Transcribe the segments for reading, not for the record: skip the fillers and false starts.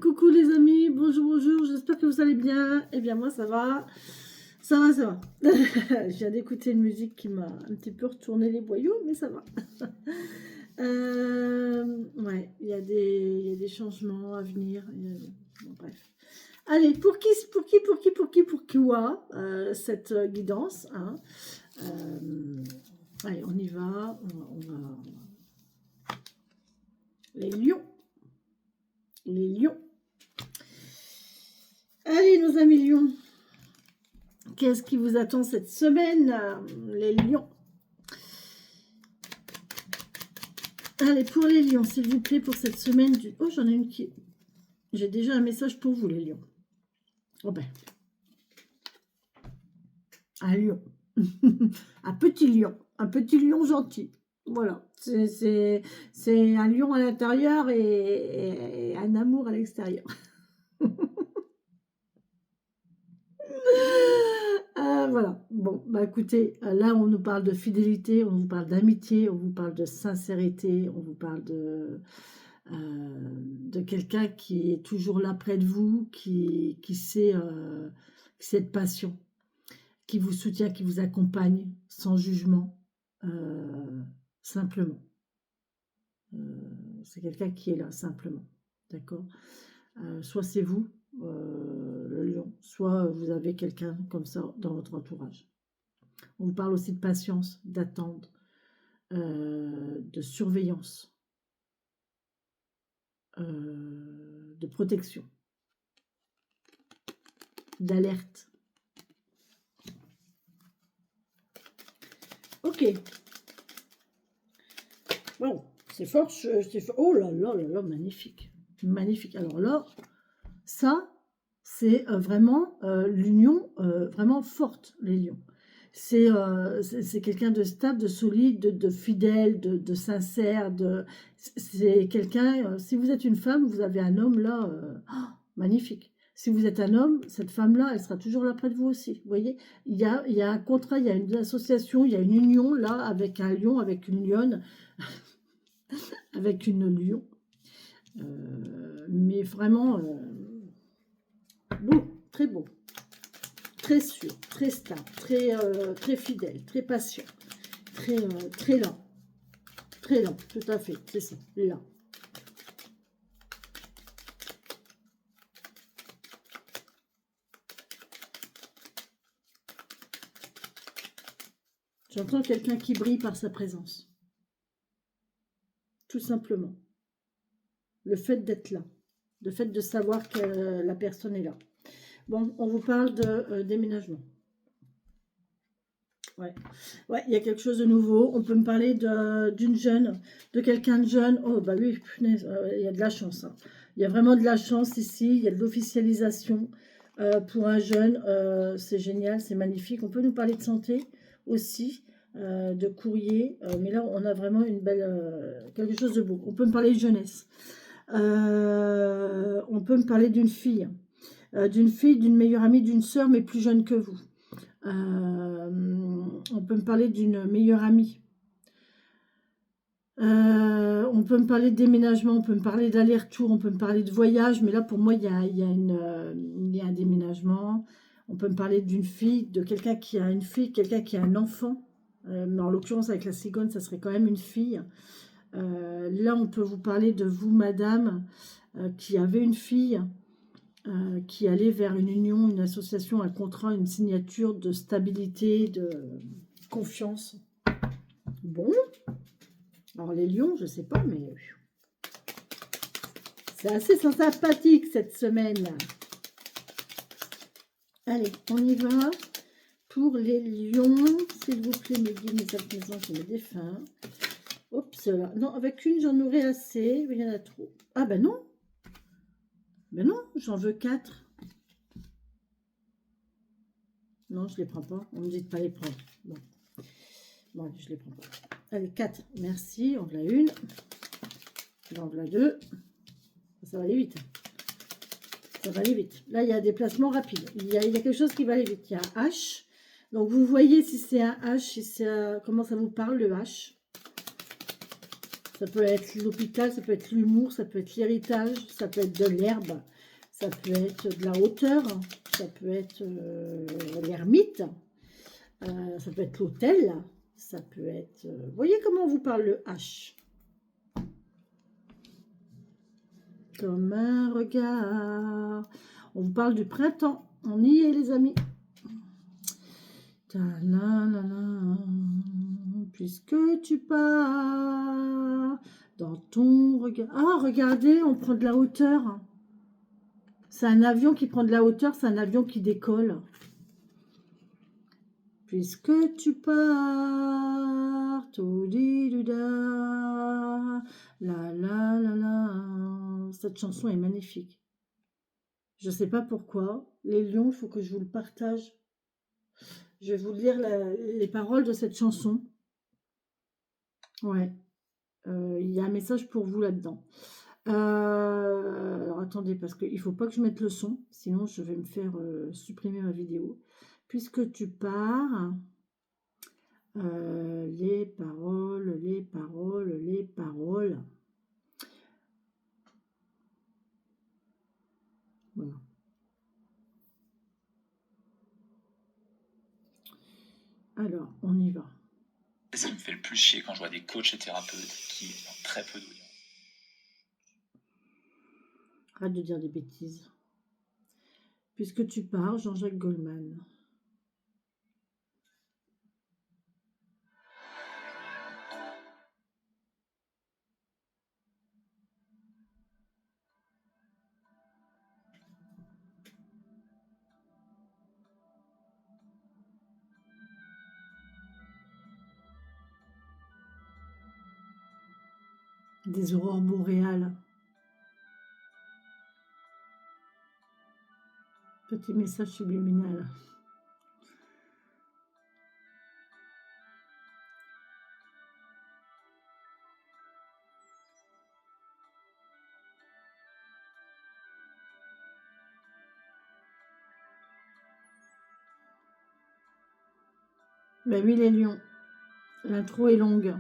coucou les amis, bonjour, bonjour, j'espère que vous allez bien. Eh bien moi ça va, ça va, ça va. Je viens d'écouter une musique qui m'a un petit peu retourné les boyaux, mais ça va. Ouais, il y a des changements à venir. Bon, bref. Allez, pour qui quoi, cette guidance, hein. Allez, on y va, on va. Les lions. Les lions. Allez, nos amis lions. Qu'est-ce qui vous attend cette semaine, les lions? Allez, pour les lions, s'il vous plaît, pour cette semaine du... Oh, j'en ai une qui... J'ai déjà un message pour vous, les lions. Oh ben. Un lion. Un petit lion gentil. Voilà. C'est un lion à l'intérieur et un amour à l'extérieur. Voilà. Bon, bah écoutez, là on nous parle de fidélité, on vous parle d'amitié, on vous parle de sincérité, on vous parle de quelqu'un qui est toujours là près de vous, qui sait de passion, qui vous soutient, qui vous accompagne sans jugement, simplement. C'est quelqu'un qui est là, simplement. D'accord? Soit c'est vous, le lion, soit vous avez quelqu'un comme ça dans votre entourage. On vous parle aussi de patience, d'attente, de surveillance, de protection, d'alerte. Ok. Bon, c'est fort, c'est fort. Oh là là là là, magnifique. Magnifique. Alors là, ça, c'est vraiment l'union vraiment forte, les lions. C'est quelqu'un de stable, de solide, de fidèle, de sincère. C'est quelqu'un, si vous êtes une femme, vous avez un homme là, magnifique. Si vous êtes un homme, cette femme-là, elle sera toujours là près de vous aussi. Vous voyez, il y a un contrat, il y a une association, il y a une union là avec un lion, avec une lionne, avec une lion. Mais vraiment, beau, très beau. Très sûr, très stable, très fidèle, très patient, très lent. Très lent, tout à fait, c'est ça, lent. J'entends quelqu'un qui brille par sa présence. Tout simplement. Le fait d'être là. Le fait de savoir que la personne est là. Bon, on vous parle de déménagement. Ouais, il y a quelque chose de nouveau. On peut me parler d'une jeune, de quelqu'un de jeune. Oh, bah oui, punaise, il y a de la chance. Hein. Il y a vraiment de la chance ici. Il y a de l'officialisation pour un jeune. C'est génial, c'est magnifique. On peut nous parler de santé aussi, de courrier. Mais là, on a vraiment une belle, quelque chose de beau. On peut me parler de jeunesse. On peut me parler d'une fille, d'une meilleure amie, d'une sœur, mais plus jeune que vous. On peut me parler d'une meilleure amie. On peut me parler de déménagement, on peut me parler d'aller-retour, on peut me parler de voyage, mais là pour moi il y a un déménagement. On peut me parler d'une fille, de quelqu'un qui a une fille, quelqu'un qui a un enfant. Mais en l'occurrence avec la cigogne, ça serait quand même une fille. Là on peut vous parler de vous, madame, qui avez une fille. Qui allait vers une union, une association, un contrat, une signature de stabilité, de confiance. Bon. Alors les lions, je ne sais pas, mais c'est assez sympathique cette semaine. Allez, on y va pour les lions. S'il vous plaît, mes guides, mes alpes, mes défunts. Oups, là. Non, avec une, j'en aurais assez. Il y en a trop. Ah ben non. Ben non, j'en veux 4. Non, je ne les prends pas. On me dit de ne pas les prendre. Bon. Bon, je ne les prends pas. Allez, 4. Merci. On l'a une. Là, on l'a 2. Ça va aller vite. Ça va aller vite. Là, il y a des placements rapides. Il y a quelque chose qui va aller vite. Il y a un H. Donc, vous voyez si c'est un H, si c'est comment ça vous parle, le H. Ça peut être l'hôpital, ça peut être l'humour, ça peut être l'héritage, ça peut être de l'herbe. Ça peut être de la hauteur, ça peut être l'ermite, ça peut être l'hôtel, ça peut être... vous voyez comment on vous parle le H? Comme un regard. On vous parle du printemps. On y est, les amis. Ta-la-la-la. Puisque tu pars dans ton regard. Ah, regardez, on prend de la hauteur. C'est un avion qui prend de la hauteur, c'est un avion qui décolle. Puisque tu pars, la la la la. Cette chanson est magnifique. Je ne sais pas pourquoi. Les lions, il faut que je vous le partage. Je vais vous lire les paroles de cette chanson. Ouais. Il y a un message pour vous là-dedans. Alors attendez, parce qu'il ne faut pas que je mette le son, sinon je vais me faire supprimer ma vidéo. Puisque tu pars, les paroles, les paroles, les paroles. Voilà. Alors, on y va. Ce qui me fait le plus chier quand je vois des coachs et thérapeutes qui ont très peu d'audience. Arrête de dire des bêtises. Puisque tu pars, Jean-Jacques Goldman. Des aurores boréales. Petit message subliminal. Ben oui, les lions. L'intro est longue.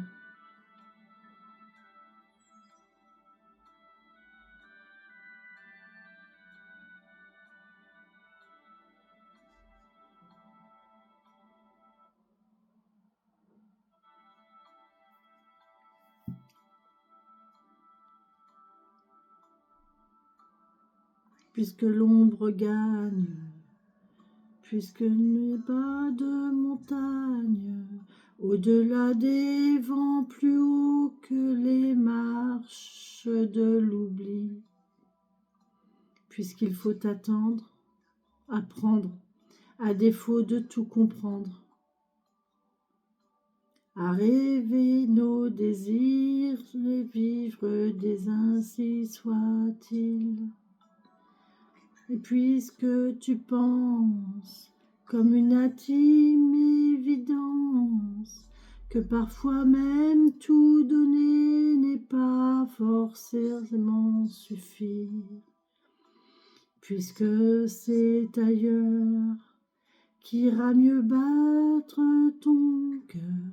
Puisque l'ombre gagne, puisque n'est pas de montagne, au-delà des vents plus hauts que les marches de l'oubli, puisqu'il faut attendre, apprendre, à défaut de tout comprendre, à rêver nos désirs et vivre des ainsi soit-il. Et puisque tu penses comme une intime évidence que parfois même tout donner n'est pas forcément suffire, puisque c'est ailleurs qu'ira mieux battre ton cœur,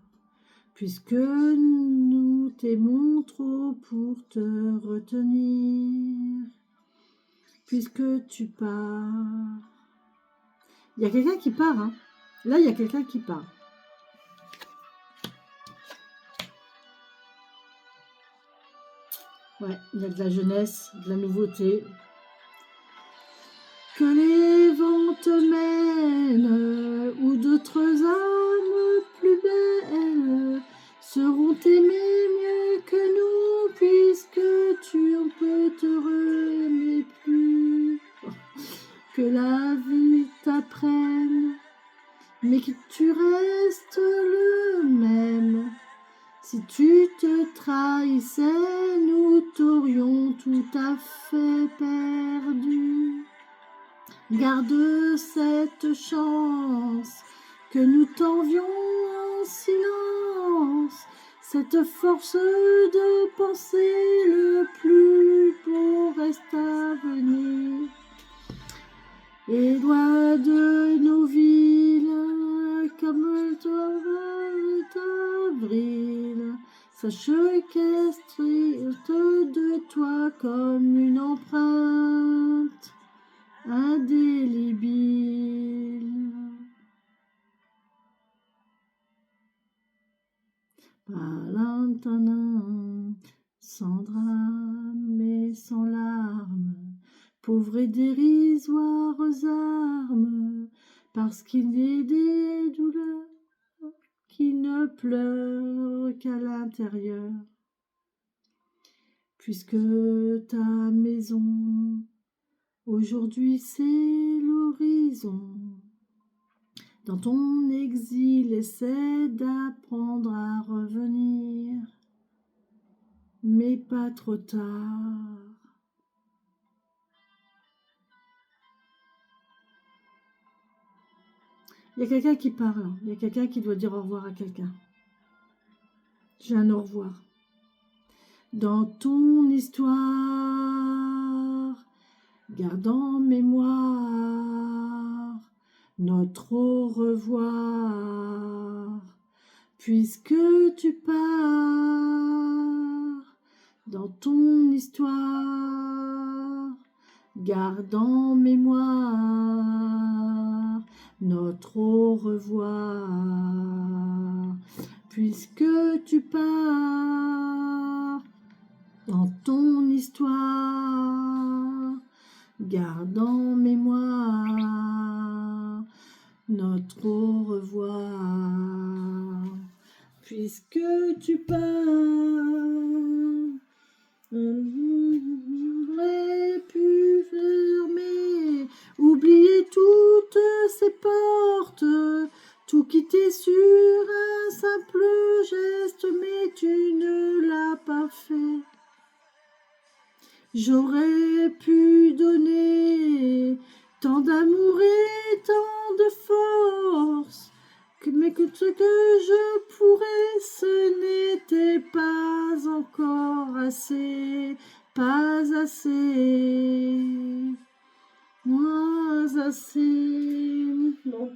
puisque nous t'aimons trop pour te retenir. Puisque tu pars. Il y a quelqu'un qui part, hein. Là, il y a quelqu'un qui part. Ouais, il y a de la jeunesse, de la nouveauté. Que les vents te mènent, ou d'autres âmes plus belles seront aimées mieux que nous, puisque tu en peux te remettre plus. Que la vie t'apprenne, mais que tu restes le même. Si tu te trahissais, nous t'aurions tout à fait perdu. Garde cette chance que nous t'envions en silence, cette force de penser le plus beau reste à venir. Et loin de nos villes, comme d'avril, sache qu'est triste de toi comme une empreinte. tanin, sans drame et sans larmes, pauvres et dérisoires armes, parce qu'il est des douleurs qui ne pleurent qu'à l'intérieur. Puisque ta maison, aujourd'hui c'est l'horizon, dans ton exil essaie d'apprendre à revenir, mais pas trop tard. Il y a quelqu'un qui parle, il y a quelqu'un qui doit dire au revoir à quelqu'un. J'ai un au revoir. Dans ton histoire, garde en mémoire notre au revoir, puisque tu pars. Dans ton histoire, garde en mémoire notre au revoir, puisque tu pars. Dans ton histoire, garde en mémoire notre au revoir, puisque tu pars. J'aurais pu fermer, oublier toutes ces portes, tout quitter sur un simple geste, mais tu ne l'as pas fait. J'aurais pu donner tant d'amour et tant de force, mais que ce que je pourrais, ce n'était pas encore assez, pas assez, moins assez. Bon.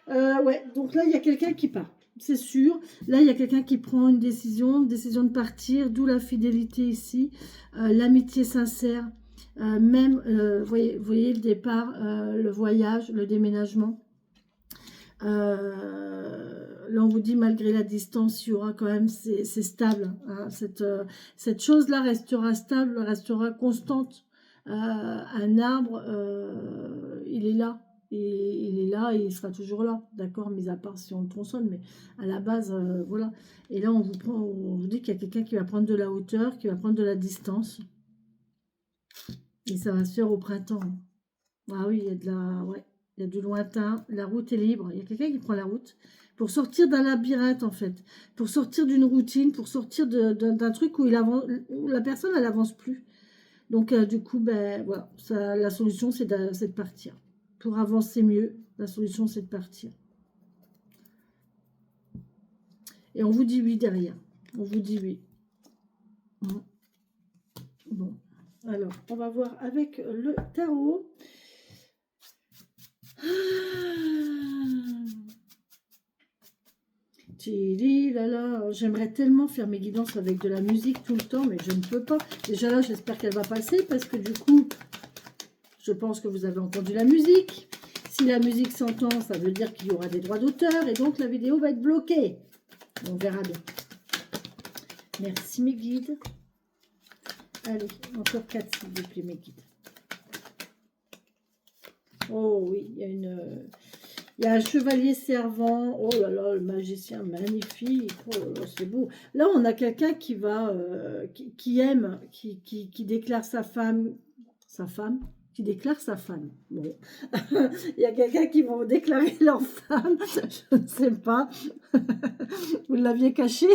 Ouais, donc là, il y a quelqu'un qui part, c'est sûr. Là, il y a quelqu'un qui prend une décision de partir, d'où la fidélité ici, l'amitié sincère, même, voyez le départ, le voyage, le déménagement. Là, on vous dit, malgré la distance, il y aura quand même, c'est stable. Hein, cette chose-là restera stable, restera constante. Un arbre, il est là. Et il est là et il sera toujours là, d'accord, mis à part si on le tronçonne, mais à la base, voilà. Et là, on vous dit qu'il y a quelqu'un qui va prendre de la hauteur, qui va prendre de la distance. Et ça va se faire au printemps. Ah oui, il y a de la, ouais, il y a du lointain. La route est libre. Il y a quelqu'un qui prend la route pour sortir d'un labyrinthe, en fait. Pour sortir d'une routine, pour sortir d'un truc où, où la personne, elle n'avance plus. Donc, du coup, ben, voilà, la solution, c'est de partir. Pour avancer mieux, la solution, c'est de partir. Et on vous dit oui derrière. On vous dit oui. Bon, alors, on va voir avec le tarot. J'aimerais tellement faire mes guidances avec de la musique tout le temps, mais je ne peux pas. Déjà là, j'espère qu'elle va passer, parce que du coup, je pense que vous avez entendu la musique. Si la musique s'entend, ça veut dire qu'il y aura des droits d'auteur, et donc la vidéo va être bloquée. On verra bien. Merci mes guides. Allez, encore 4 s'il vous plaît mes guides. Oh oui, il y a un chevalier servant. Oh là là, le magicien magnifique. Oh là là, c'est beau. Là, on a quelqu'un qui va, qui aime, qui déclare sa femme, qui déclare sa femme. Bon, il y a quelqu'un qui va déclarer leur femme. Je ne sais pas. Vous l'aviez caché.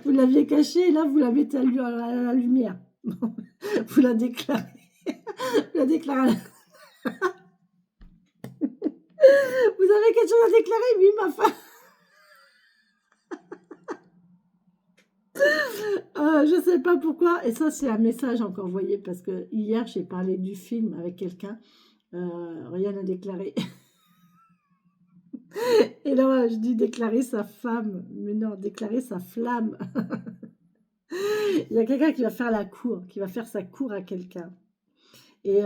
Vous l'aviez caché et là, vous la mettez à la lumière. Vous la déclarez. Vous la déclarez. Vous avez quelque chose à déclarer? Oui, ma femme. Je sais pas pourquoi. Et ça, c'est un message encore, vous voyez, parce que hier, j'ai parlé du film avec quelqu'un. Rien à déclarer. Et là, je dis déclarer sa femme. Mais non, déclarer sa flamme. Il y a quelqu'un qui va faire la cour, qui va faire sa cour à quelqu'un. Et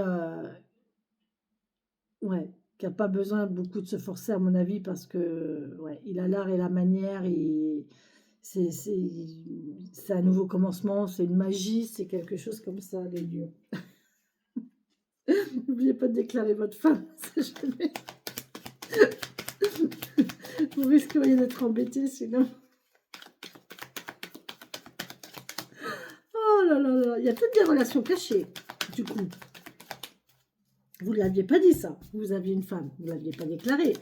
ouais, qui n'a pas besoin beaucoup de se forcer, à mon avis, parce que ouais, il a l'art et la manière. Et C'est un nouveau commencement, c'est une magie, c'est quelque chose comme ça, les lions. N'oubliez pas de déclarer votre femme, c'est jamais. Vous risqueriez d'être embêté sinon. Oh là là là, il y a toutes des relations cachées, du coup. Vous ne l'aviez pas dit ça, vous aviez une femme, vous ne l'aviez pas déclaré.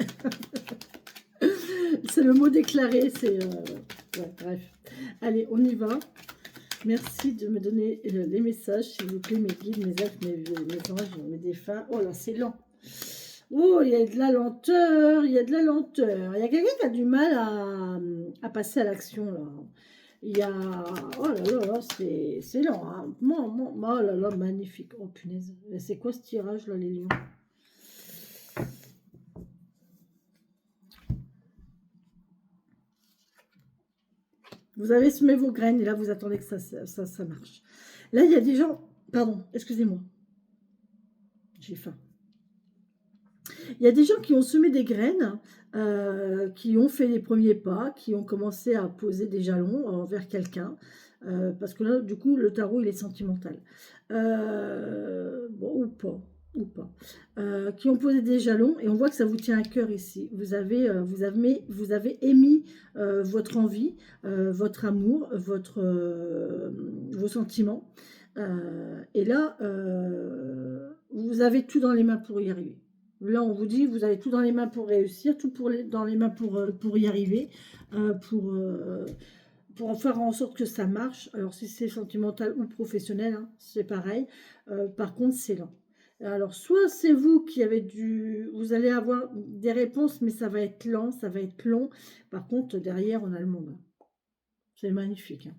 C'est le mot déclaré, c'est... ouais, bref. Allez, on y va. Merci de me donner les messages, s'il vous plaît, mes guides, mes elfes, mes anges, mes défunts. Oh là, c'est lent. Oh, il y a de la lenteur, il y a de la lenteur. Il y a quelqu'un qui a du mal à passer à l'action, là. Il y a... Oh là là, là c'est lent. Hein. Oh là là, magnifique. Oh punaise. C'est quoi ce tirage, là, les lions? Vous avez semé vos graines et là, vous attendez que ça marche. Là, il y a des gens... Pardon, excusez-moi. J'ai faim. Il y a des gens qui ont semé des graines, qui ont fait les premiers pas, qui ont commencé à poser des jalons envers quelqu'un. Parce que là, du coup, le tarot, il est sentimental. Bon, ou pas. Qui ont posé des jalons et on voit que ça vous tient à cœur ici. Vous avez émis votre envie, votre amour, vos sentiments. Et là, vous avez tout dans les mains pour y arriver. Là, on vous dit, vous avez tout dans les mains pour réussir, tout dans les mains pour y arriver, pour faire en sorte que ça marche. Alors, si c'est sentimental ou professionnel, hein, c'est pareil. Par contre, c'est lent. Alors, soit c'est vous qui avez vous allez avoir des réponses, mais ça va être lent, ça va être long. Par contre, derrière, on a le monde. C'est magnifique. Hein.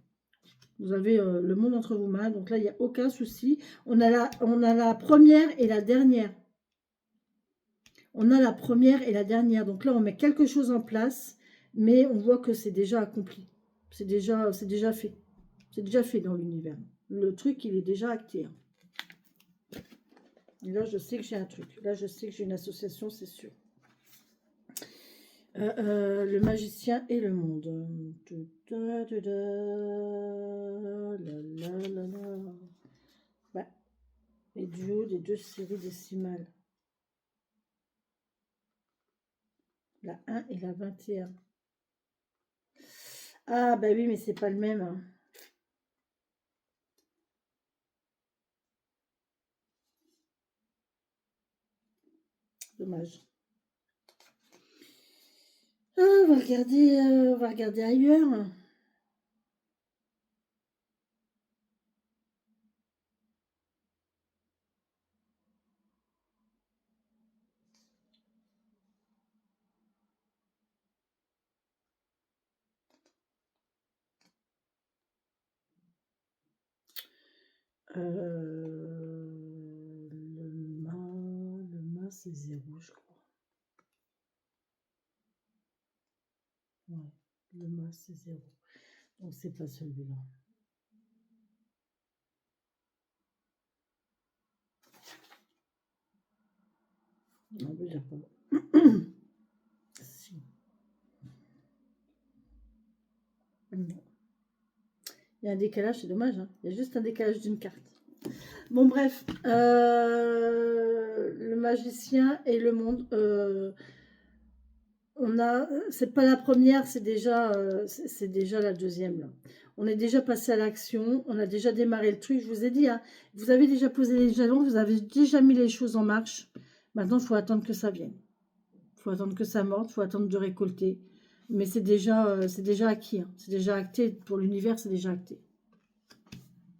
Vous avez le monde entre vos mains, donc là, il n'y a aucun souci. On a la première et la dernière. On a la première et la dernière. Donc là, on met quelque chose en place, mais on voit que c'est déjà accompli. C'est déjà fait. C'est déjà fait dans l'univers. Le truc, il est déjà acté. Hein. Et là, je sais que j'ai un truc. Là, je sais que j'ai une association, c'est sûr. Le magicien et le monde. Ouais. Les duos des deux séries décimales. La 1 et la 21. Ah, bah oui, mais c'est pas le même. Hein. Dommage. Ah, on va regarder ailleurs. Le mât, c'est 0, je crois. Ouais, le mât, c'est 0. Donc, c'est pas celui-là. Non, déjà pas. Si. Non. Il y a un décalage, c'est dommage. Hein. Il y a juste un décalage d'une carte. Bon, bref. Le magicien et le monde. C'est pas la première, c'est déjà la deuxième. Là. On est déjà passé à l'action, on a déjà démarré le truc. Je vous ai dit, hein, vous avez déjà posé les jalons, vous avez déjà mis les choses en marche. Maintenant, il faut attendre que ça vienne. Il faut attendre que ça morde, il faut attendre de récolter. Mais c'est déjà acquis, hein. C'est déjà acté. Pour l'univers, c'est déjà acté.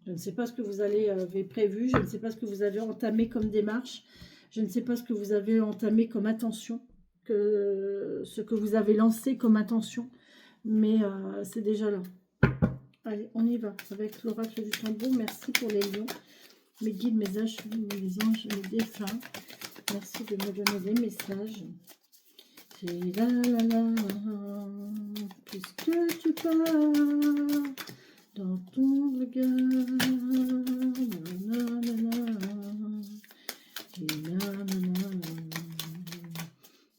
Je ne sais pas ce que vous avez prévu, je ne sais pas ce que vous avez entamé comme démarche, je ne sais pas ce que vous avez entamé comme intention. Ce que vous avez lancé comme intention, mais c'est déjà là. Allez, on y va avec l'oracle du tambour. Merci pour les lions, mes guides, mes anges, mes défunts. Merci de me donner des messages. Puisque tu pars dans ton regard,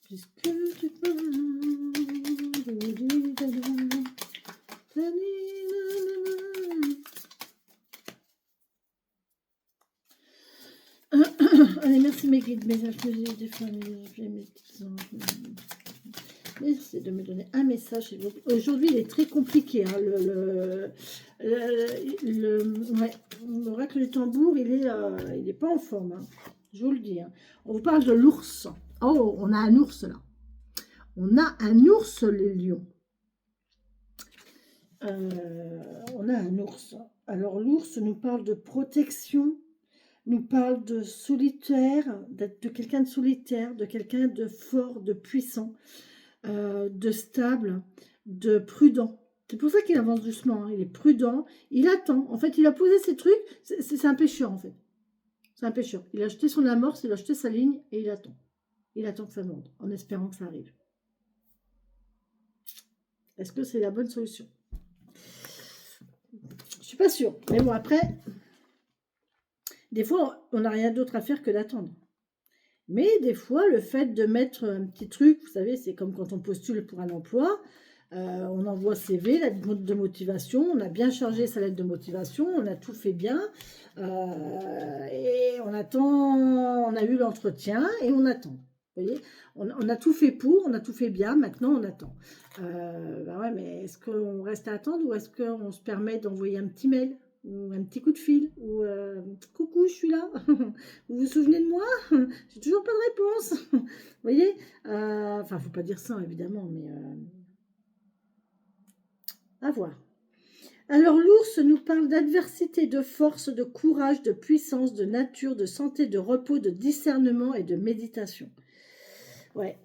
puisque tu parles, Allez, merci mes guides, mes anges, des familles, mes petits anges. Merci de me donner un message. Aujourd'hui, il est très compliqué. Hein, ouais, l'oracle du tambour, il est pas en forme. Hein, je vous le dis. Hein. On vous parle de l'ours. Oh, on a un ours là. On a un ours, les lions. On a un ours. Alors, l'ours nous parle de protection, nous parle de solitaire, de quelqu'un de solitaire, de quelqu'un de fort, de puissant, de stable, de prudent. C'est pour ça qu'il avance doucement, hein. Il est prudent, il attend. En fait, il a posé ses trucs, c'est un pêcheur en fait. C'est un pêcheur. Il a jeté son amorce, il a jeté sa ligne et il attend. Il attend que ça monte, en espérant que ça arrive. Est-ce que c'est la bonne solution? Je suis pas sûre. Mais bon, après, des fois, on n'a rien d'autre à faire que d'attendre. Mais des fois, le fait de mettre un petit truc, vous savez, c'est comme quand on postule pour un emploi, on envoie CV, lettre de motivation, on a bien chargé sa lettre de motivation, on a tout fait bien, et on attend, on a eu l'entretien et on attend. Vous voyez, on a tout fait pour, on a tout fait bien, maintenant on attend. Bah ouais, mais est-ce qu'on reste à attendre ou est-ce qu'on se permet d'envoyer un petit mail ou un petit coup de fil ou coucou, je suis là, vous vous souvenez de moi? J'ai toujours pas de réponse. Vous voyez, enfin, faut pas dire ça évidemment, mais à voir. Alors l'ours nous parle d'adversité, de force, de courage, de puissance, de nature, de santé, de repos, de discernement et de méditation. Ouais.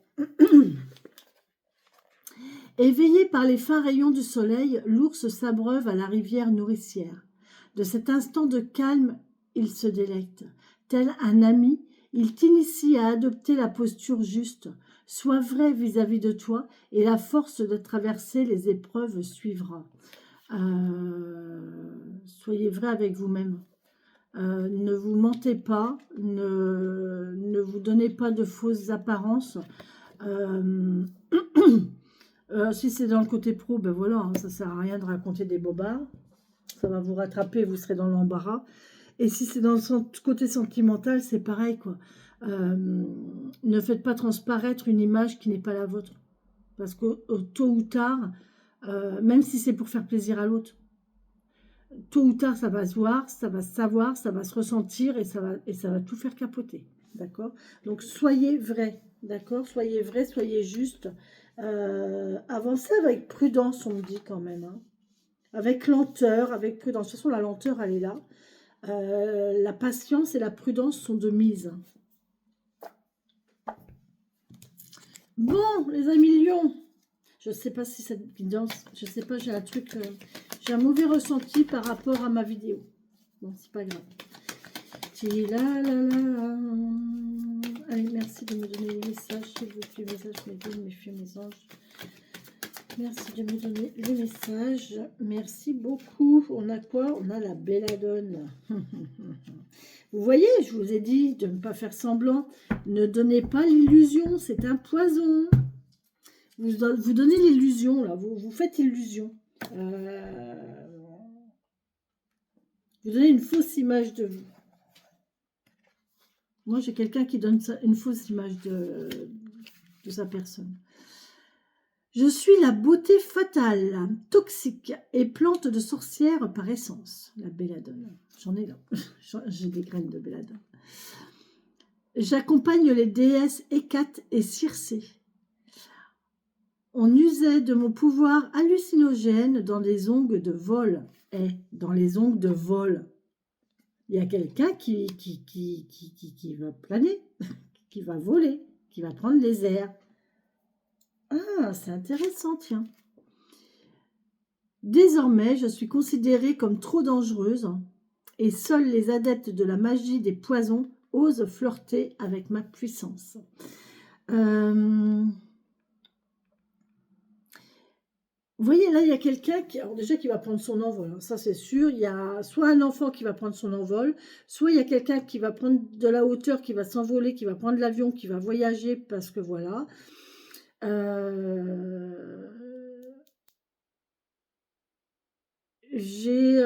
Éveillé par les fins rayons du soleil, l'ours s'abreuve à la rivière nourricière. De cet instant de calme, il se délecte. Tel un ami, il t'initie à adopter la posture juste. Sois vrai vis-à-vis de toi et la force de traverser les épreuves suivra. Soyez vrai avec vous-même. Ne vous mentez pas, ne vous donnez pas de fausses apparences. Si c'est dans le côté pro, ben voilà, hein, ça sert à rien de raconter des bobards. Ça va vous rattraper, vous serez dans l'embarras. Et si c'est dans le côté sentimental, c'est pareil, quoi. Ne faites pas transparaître une image qui n'est pas la vôtre. Parce que tôt ou tard, même si c'est pour faire plaisir à l'autre, tôt ou tard, ça va se voir, ça va se savoir, ça va se ressentir et ça va tout faire capoter. D'accord? Donc, soyez vrai. D'accord? Soyez vrai, soyez juste. Avancez avec prudence, on me dit quand même. Hein. Avec lenteur, avec prudence. De toute façon, la lenteur, elle est là. La patience et la prudence sont de mise. Bon, les amis lions, je ne sais pas si cette guidance, je ne sais pas, j'ai un truc, j'ai un mauvais ressenti par rapport à ma vidéo. Bon, c'est pas grave. Allez, merci de me donner les messages, s'il vous plaît, messages, mes guides, mes filles, mes anges. Merci de me donner les messages. Merci beaucoup. On a quoi? On a la belladone. Vous voyez, je vous ai dit de ne pas faire semblant. Ne donnez pas l'illusion, c'est un poison. Vous donnez l'illusion, là. Vous faites illusion. Vous donnez une fausse image de vous. Moi, j'ai quelqu'un qui donne une fausse image de sa personne. Je suis la beauté fatale, toxique et plante de sorcière par essence. La belladone. J'en ai là. J'ai des graines de belladone. J'accompagne les déesses Hécate et Circé. On usait de mon pouvoir hallucinogène dans les ongles de vol. Dans les ongles de vol. Il y a quelqu'un qui va planer, qui va voler, qui va prendre les airs. Ah, c'est intéressant, tiens. Désormais, je suis considérée comme trop dangereuse et seuls les adeptes de la magie des poisons osent flirter avec ma puissance. Vous voyez, là, il y a quelqu'un qui va prendre son envol. Ça, c'est sûr. Il y a soit un enfant qui va prendre son envol, soit il y a quelqu'un qui va prendre de la hauteur, qui va s'envoler, qui va prendre l'avion, qui va voyager parce que voilà. j'ai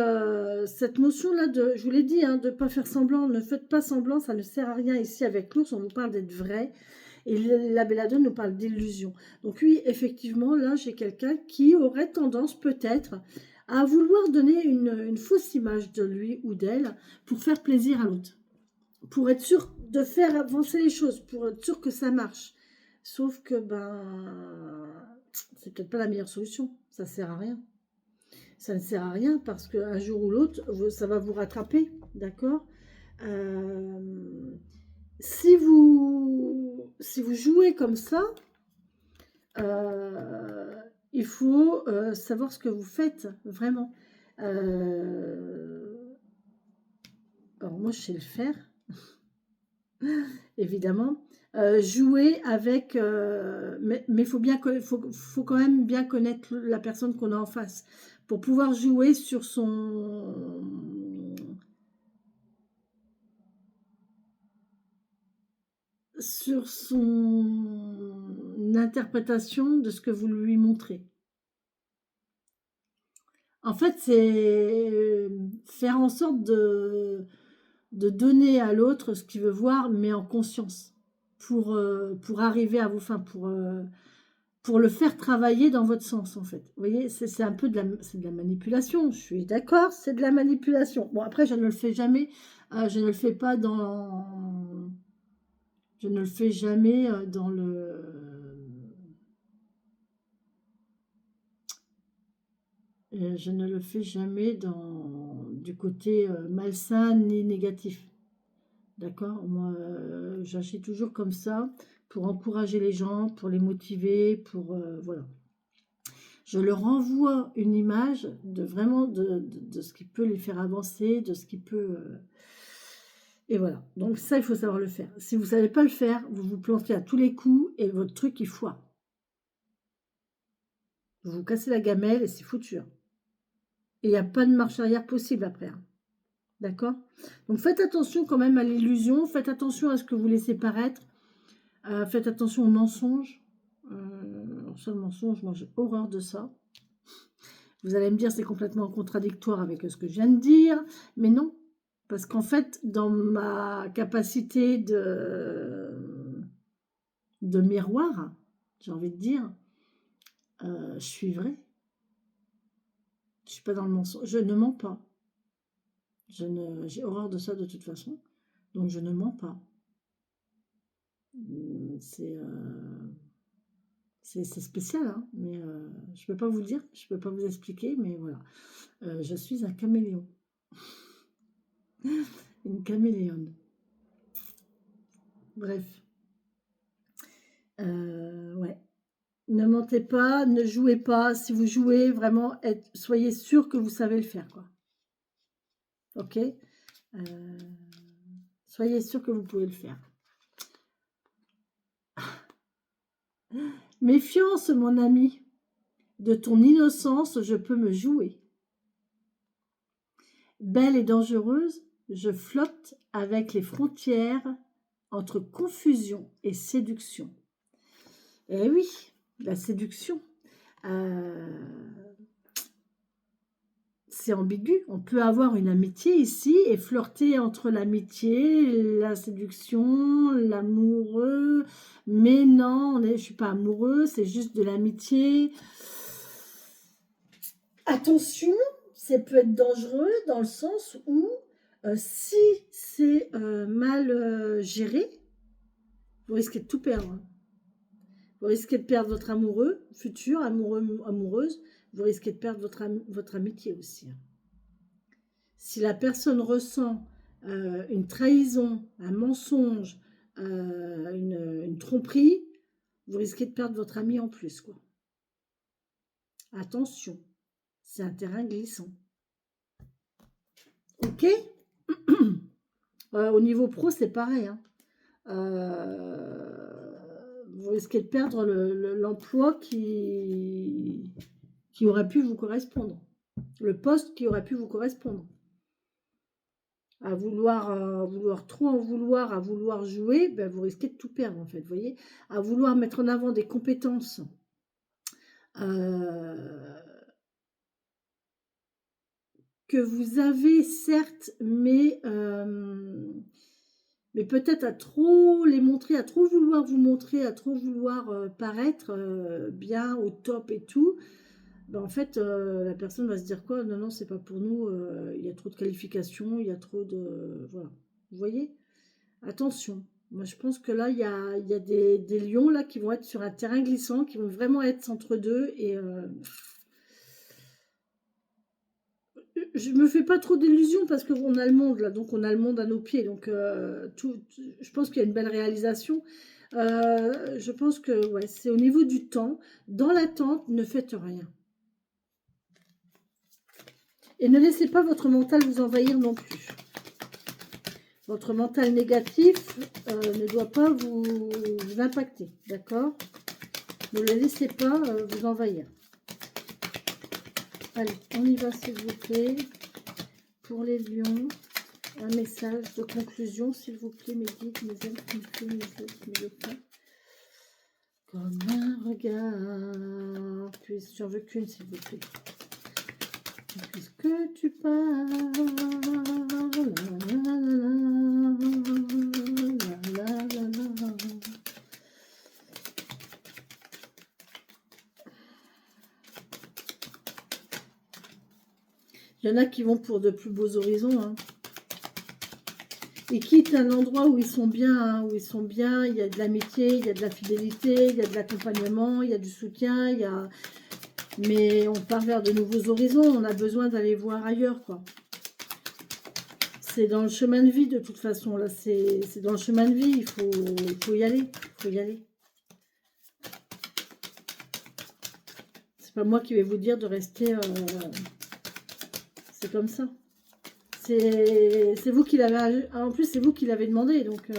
cette notion-là de, je vous l'ai dit, hein, de ne pas faire semblant, ne faites pas semblant, ça ne sert à rien ici avec l'ours, on nous parle d'être vrai, et la belladone nous parle d'illusion. Donc oui, effectivement, là, j'ai quelqu'un qui aurait tendance peut-être à vouloir donner une fausse image de lui ou d'elle pour faire plaisir à l'autre, pour être sûr de faire avancer les choses, pour être sûr que ça marche. Sauf que, c'est peut-être pas la meilleure solution, ça sert à rien. Ça ne sert à rien parce qu'un jour ou l'autre, ça va vous rattraper, d'accord. Euh, si vous jouez comme ça, il faut savoir ce que vous faites, vraiment. Alors moi, je sais le faire, évidemment. Jouer avec... mais faut quand même bien connaître la personne qu'on a en face pour pouvoir jouer sur son interprétation de ce que vous lui montrez. En fait, c'est faire en sorte de donner à l'autre ce qu'il veut voir, mais en conscience, pour arriver à vos fins, pour le faire travailler dans votre sens, en fait. Vous voyez, c'est un peu de la manipulation, je suis d'accord, c'est de la manipulation. Bon, après, je ne le fais jamais, je ne le fais pas dans... Je ne le fais jamais dans le... Je ne le fais jamais du côté malsain ni négatif. D'accord? Moi, j'agis toujours comme ça pour encourager les gens, pour les motiver, voilà. Je leur envoie une image de vraiment de ce qui peut les faire avancer, de ce qui peut... Et voilà. Donc ça, il faut savoir le faire. Si vous ne savez pas le faire, vous vous plantez à tous les coups et votre truc, il foire. Vous vous cassez la gamelle et c'est foutu. Et il n'y a pas de marche arrière possible après. D'accord? Donc faites attention quand même à l'illusion, faites attention à ce que vous laissez paraître, faites attention aux mensonges. Ça, le mensonge, moi j'ai horreur de ça. Vous allez me dire c'est complètement contradictoire avec ce que je viens de dire, mais non. Parce qu'en fait, dans ma capacité de miroir, j'ai envie de dire, je suis vraie. Je ne suis pas dans le mensonge. Je ne mens pas. J'ai horreur de ça de toute façon. Donc je ne mens pas. C'est spécial, hein, mais je ne peux pas vous le dire, je ne peux pas vous expliquer, mais voilà. Je suis un caméléon. Une caméléone. Bref. Ouais. Ne mentez pas, ne jouez pas. Si vous jouez, vraiment, soyez sûr que vous savez le faire, quoi. Ok? Soyez sûr que vous pouvez le faire. Méfiance, mon ami. De ton innocence, je peux me jouer. Belle et dangereuse, je flotte avec les frontières entre confusion et séduction. Eh oui, la séduction, c'est ambigu. On peut avoir une amitié ici et flirter entre l'amitié, la séduction, l'amoureux. Mais non, je ne suis pas amoureux, c'est juste de l'amitié. Attention, ça peut être dangereux dans le sens où si c'est mal géré, vous risquez de tout perdre. Vous risquez de perdre votre amoureux, futur, amoureux, amoureuse. Vous risquez de perdre votre amitié aussi. Si la personne ressent une trahison, un mensonge, une tromperie, vous risquez de perdre votre ami en plus, quoi. Attention, c'est un terrain glissant. Ok. Au niveau pro, c'est pareil. Hein. Vous risquez de perdre l'emploi qui aurait pu vous correspondre. Le poste qui aurait pu vous correspondre. À vouloir trop en vouloir, à vouloir jouer, ben vous risquez de tout perdre en fait, vous voyez. À vouloir mettre en avant des compétences que vous avez, certes, mais peut-être à trop les montrer, à trop vouloir vous montrer, à trop vouloir paraître bien au top et tout, ben en fait, la personne va se dire quoi? Non, non, c'est pas pour nous, il y a trop de qualifications, il y a trop de... Voilà. Vous voyez? Attention. Moi, je pense que là, il y a des lions là qui vont être sur un terrain glissant, qui vont vraiment être entre deux. Et je me fais pas trop d'illusions parce qu'on a le monde là, donc on a le monde à nos pieds. Donc, je pense qu'il y a une belle réalisation. Je pense que ouais, c'est au niveau du temps. Dans l'attente, ne faites rien. Et ne laissez pas votre mental vous envahir non plus. Votre mental négatif ne doit pas vous impacter, d'accord? Ne le laissez pas vous envahir. Allez, on y va s'il vous plaît. Pour les lions, un message de conclusion, s'il vous plaît, mes guides, mes ailes, mes dauphins. Comme un regard. Puis j'en veux qu'une, s'il vous plaît. Puisque tu parles, il y en a qui vont pour de plus beaux horizons. Hein. Ils quittent un endroit où ils sont bien, hein, où ils sont bien. Il y a de l'amitié, il y a de la fidélité, il y a de l'accompagnement, il y a du soutien, il y a... Mais on part vers de nouveaux horizons, on a besoin d'aller voir ailleurs, quoi. C'est dans le chemin de vie, de toute façon, là, c'est dans le chemin de vie, il faut y aller, C'est pas moi qui vais vous dire de rester, c'est comme ça. C'est vous qui l'avez, en plus, c'est vous qui l'avez demandé, donc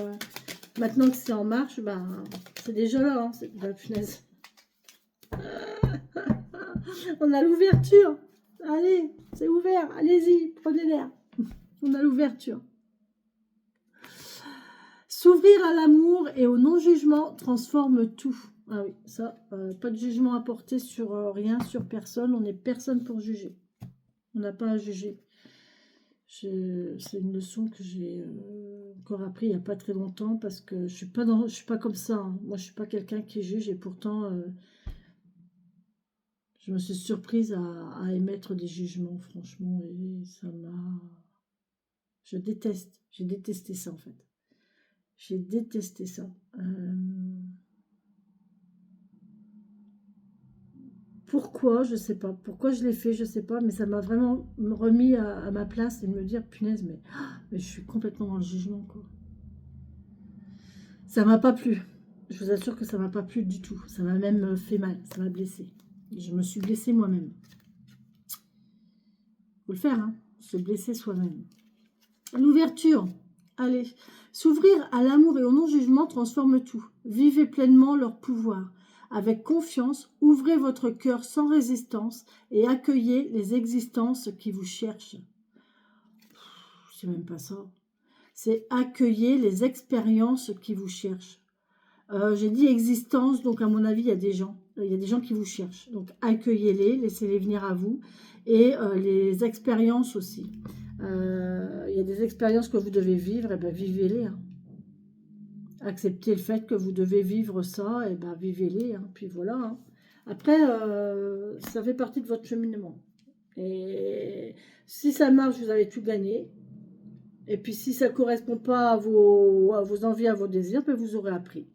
maintenant que c'est en marche, ben, c'est déjà là, hein, c'est la punaise. On a l'ouverture. Allez, c'est ouvert. Allez-y, prenez l'air. On a l'ouverture. S'ouvrir à l'amour et au non-jugement transforme tout. Ah oui, ça, pas de jugement à porter sur rien, sur personne. On n'est personne pour juger. On n'a pas à juger. C'est une leçon que j'ai encore appris il n'y a pas très longtemps parce que je suis pas comme ça. Hein. Moi, je suis pas quelqu'un qui juge et pourtant... je me suis surprise à émettre des jugements, franchement, et ça m'a... J'ai détesté ça en fait. J'ai détesté ça. Pourquoi, je sais pas. Pourquoi je l'ai fait, je sais pas, mais ça m'a vraiment remis à ma place et de me dire, punaise, mais je suis complètement dans le jugement, quoi. Ça m'a pas plu. Je vous assure que ça m'a pas plu du tout. Ça m'a même fait mal, ça m'a blessée. Je me suis blessée moi-même. Faut le faire, hein, se blesser soi-même. L'ouverture, allez, s'ouvrir à l'amour et au non-jugement transforme tout. Vivez pleinement leur pouvoir. Avec confiance, ouvrez votre cœur sans résistance et accueillez les existences qui vous cherchent. C'est même pas ça. C'est accueillir les expériences qui vous cherchent. J'ai dit existence, donc à mon avis, il y a des gens. Il y a des gens qui vous cherchent. Donc accueillez-les, laissez-les venir à vous. Et les expériences aussi. Il y a des expériences que vous devez vivre, et bien vivez-les. Hein. Acceptez le fait que vous devez vivre ça, et bien vivez-les. Hein. Puis voilà. Hein. Après, ça fait partie de votre cheminement. Et si ça marche, vous avez tout gagné. Et puis si ça ne correspond pas à vos envies, à vos désirs, ben vous aurez appris.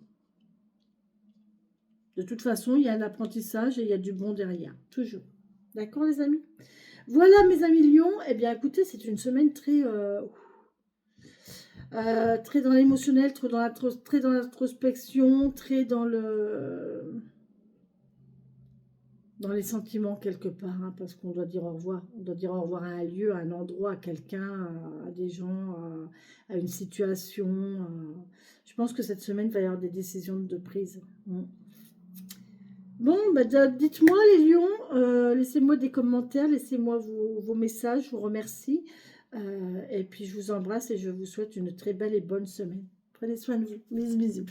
De toute façon, il y a un apprentissage et il y a du bon derrière. Toujours. D'accord, les amis? Voilà, mes amis lions. Eh bien, écoutez, c'est une semaine très dans l'émotionnel, très dans l'introspection, très dans les sentiments quelque part, hein, parce qu'on doit dire au revoir. On doit dire au revoir à un lieu, à un endroit, à quelqu'un, à des gens, à une situation. Je pense que cette semaine, il va y avoir des décisions de prise. Bon, bah, dites-moi les lions, laissez-moi des commentaires, laissez-moi vos messages, je vous remercie. Et puis je vous embrasse et je vous souhaite une très belle et bonne semaine. Prenez soin de vous. Bisous, bisous.